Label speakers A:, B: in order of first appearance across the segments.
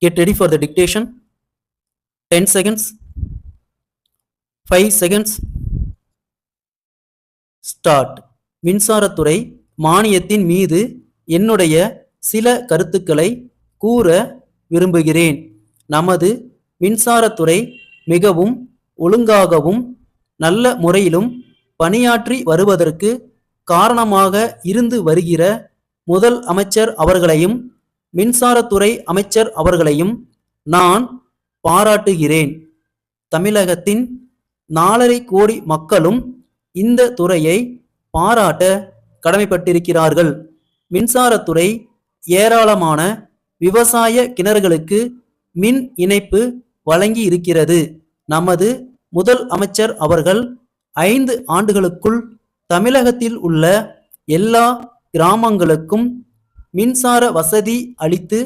A: Get ready for the dictation. 10 seconds. 5 seconds. Start. மின்சாரத்துறை மானியத்தின் மீது என்னுடைய சில கருத்துக்களை கூற விரும்புகிறேன். நமது மின்சாரத்துறை மிகவும் ஒழுங்காகவும் நல்ல முறையிலும் பணியாற்றி வருவதற்கு காரணமாக இருந்து வருகிற முதல் அமைச்சர் அவர்களையும் மின்சாரத்துறை அமைச்சர் அவர்களையும் நான் பாராட்டுகிறேன். தமிழகத்தின் 4.5 கோடி மக்களும் இந்த துறையை பாராட்ட கடமைப்பட்டிருக்கிறார்கள். மின்சாரத்துறை ஏராளமான விவசாய கிணறுகளுக்கு மின் இணைப்பு வழங்கி இருக்கிறது. நமது முதல் அமைச்சர் அவர்கள் 5 ஆண்டுகளுக்குள் தமிழகத்தில் உள்ள எல்லா கிராமங்களுக்கும் மின்சார வசதி அளித்து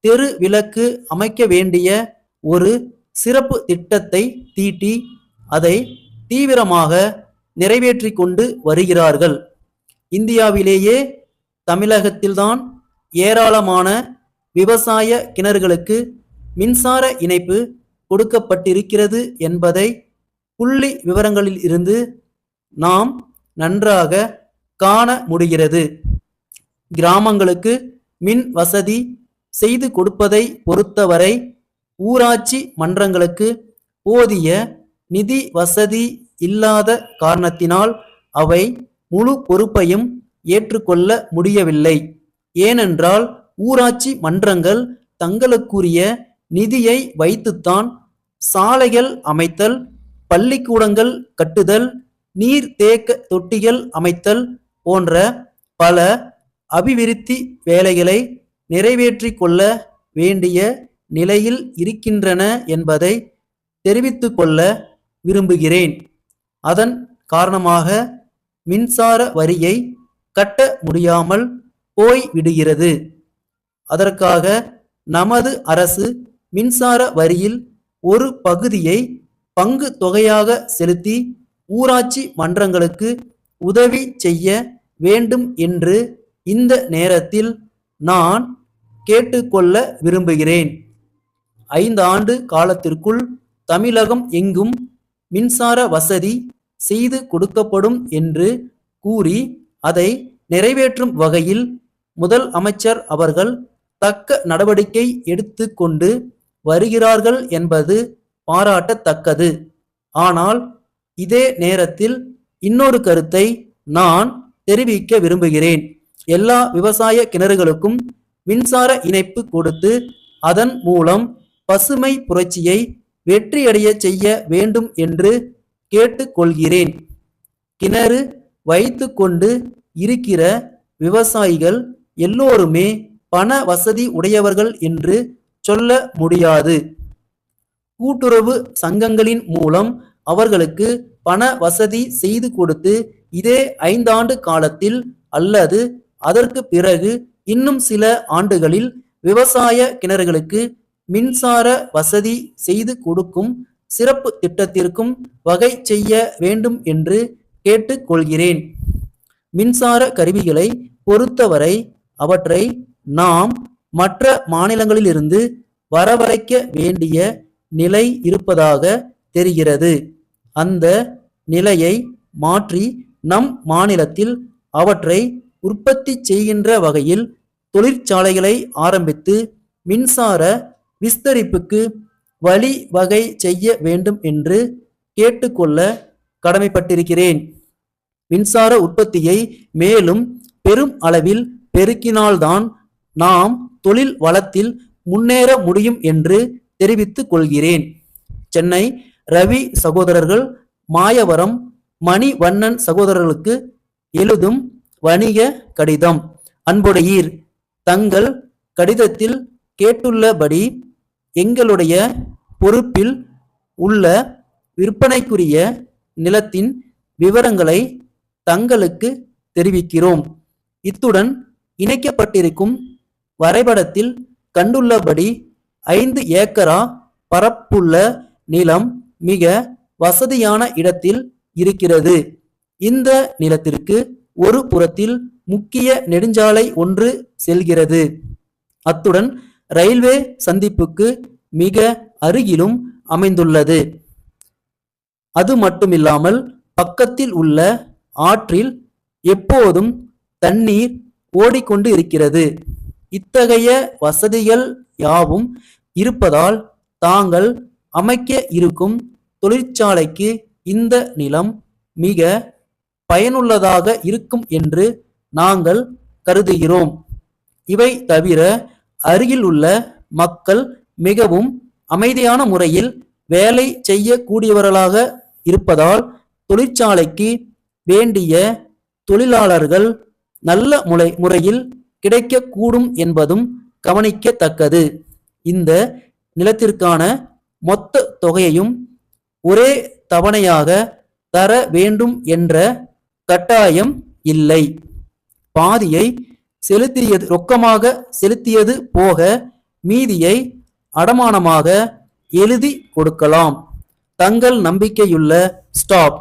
A: தெரு விளக்கு அமைக்க வேண்டிய ஒரு சிறப்பு திட்டத்தை தீட்டி அதை தீவிரமாக நிறைவேற்றி கொண்டு வருகிறார்கள். இந்தியாவிலேயே தமிழகத்தில்தான் ஏராளமான விவசாய கிணறுகளுக்கு மின்சார இணைப்பு கொடுக்கப்பட்டிருக்கிறது என்பதை புள்ளி விவரங்களில் இருந்து நாம் நன்றாக காண முடிகிறது. கிராமங்களுக்கு மின் வசதி செய்து கொடுப்பதை பொறுத்தவரை ஊராட்சி மன்றங்களுக்கு போதிய நிதி வசதி இல்லாத காரணத்தினால் அவை முழு பொறுப்பையும் ஏற்றுக்கொள்ள முடியவில்லை. ஏனென்றால் ஊராட்சி மன்றங்கள் தங்களுக்குரிய நிதியை வைத்துத்தான் சாலைகள் அமைத்தல், பள்ளிக்கூடங்கள் கட்டுதல், நீர் தேக்க தொட்டிகள் அமைத்தல் போன்ற பல அபிவிருத்தி வேலைகளை நிறைவேற்றி கொள்ள வேண்டிய நிலையில் இருக்கின்றன என்பதை தெரிவித்து கொள்ள விரும்புகிறேன். அதன் காரணமாக மின்சார வரியை கட்ட முடியாமல் போய்விடுகிறது. அதற்காக நமது அரசு மின்சார வரியில் ஒரு பகுதியை பங்கு தொகையாக செலுத்தி ஊராட்சி மன்றங்களுக்கு உதவி செய்ய வேண்டும் என்று இந்த நேரத்தில் நான் கேட்டுக்கொள்ள விரும்புகிறேன். 5 ஆண்டு காலத்திற்குள் தமிழகம் எங்கும் மின்சார வசதி செய்து கொடுக்கப்படும் என்று கூறி அதை நிறைவேற்றும் வகையில் முதல் அமைச்சர் அவர்கள் தக்க நடவடிக்கை எடுத்து கொண்டு வருகிறார்கள் என்பது பாராட்டத்தக்கது. ஆனால் இதே நேரத்தில் இன்னொரு கருத்தை நான் தெரிவிக்க விரும்புகிறேன். எல்லா விவசாய கிணறுகளுக்கும் மின்சார இணைப்பு கொடுத்து அதன் மூலம் பசுமை புரட்சியை வெற்றியடைய செய்ய வேண்டும் என்று கேட்டுக்கொள்கிறேன். கிணறு வைத்து கொண்டு இருக்கிற விவசாயிகள் எல்லோருமே பண வசதி உடையவர்கள் என்று சொல்ல முடியாது. கூட்டுறவு சங்கங்களின் மூலம் அவர்களுக்கு பண வசதி செய்து கொடுத்து இதே 5 ஆண்டு காலத்தில் அல்லது அதற்கு பிறகு இன்னும் சில ஆண்டுகளில் விவசாய கிணறுகளுக்கு மின்சார வசதி செய்து கொடுக்கும் சிறப்பு திட்டத்திற்கும் வகை செய்ய வேண்டும் என்று கேட்டுக்கொள்கிறேன். மின்சார கருவிகளை பொறுத்தவரை அவற்றை நாம் மற்ற மாநிலங்களிலிருந்து வரவழைக்க வேண்டிய நிலை இருப்பதாக தெரிகிறது. அந்த நிலையை மாற்றி நம் மாநிலத்தில் அவற்றை உற்பத்தி செய்கின்ற வகையில் தொழிற்சாலைகளை ஆரம்பித்து மின்சார விஸ்தரிப்புக்கு வழி வகை செய்ய வேண்டும் என்று கேட்டுக்கொள்ள கடமைப்பட்டிருக்கிறேன். மின்சார உற்பத்தியை மேலும் பெரும் அளவில் பெருக்கினால்தான் நாம் தொழில் வளத்தில் முன்னேற முடியும் என்று தெரிவித்துக் கொள்கிறேன். சென்னை ரவி சகோதரர்கள், மாயவரம் மணிவண்ணன் சகோதரர்களுக்கு எழுதும் வணிக கடிதம். அன்புடையீர், தங்கள் கடிதத்தில் கேட்டுள்ளபடி எங்களுடைய பொறுப்பில் உள்ள விற்பனைக்குரிய நிலத்தின் விவரங்களை தங்களுக்கு தெரிவிக்கிறோம். இத்துடன் இணைக்கப்பட்டிருக்கும் வரைபடத்தில் கண்டுள்ளபடி 5 ஏக்கரா பரப்புள்ள நிலம் மிக வசதியான இடத்தில் இருக்கிறது. இந்த நிலத்திற்கு ஒரு புறத்தில் முக்கிய நெடுஞ்சாலை ஒன்று செல்கிறது. அத்துடன் ரயில்வே சந்திப்புக்கு மிக அருகிலும் அமைந்துள்ளது. அது மட்டுமில்லாமல் பக்கத்தில் உள்ள ஆற்றில் எப்போதும் தண்ணீர் ஓடிக்கொண்டு இருக்கிறது. இத்தகைய வசதிகள் யாவும் இருப்பதால் தாங்கள் அமைக்க இருக்கும் தொழிற்சாலைக்கு இந்த நிலம் மிக பயனுள்ளதாக இருக்கும் என்று நாங்கள் கருதுகிறோம். இவை தவிர அருகில் உள்ள மக்கள் மிகவும் அமைதியான முறையில் வேலை செய்யக்கூடியவர்களாக இருப்பதால் தொழிற்சாலைக்கு வேண்டிய தொழிலாளர்கள் நல்ல முறையில் கிடைக்கக்கூடும் என்பதும் கவனிக்கத்தக்கது. இந்த நிலத்திற்கான மொத்த தொகையையும் ஒரே தவணையாக தர வேண்டும் என்ற கட்டாயம் இல்லை. பாதியை ரொக்கமாக செலுத்தியது போக மீதியை அடமானமாக எழுதி கொடுக்கலாம். தங்கள் நம்பிக்கையுள்ள ஸ்டாப்.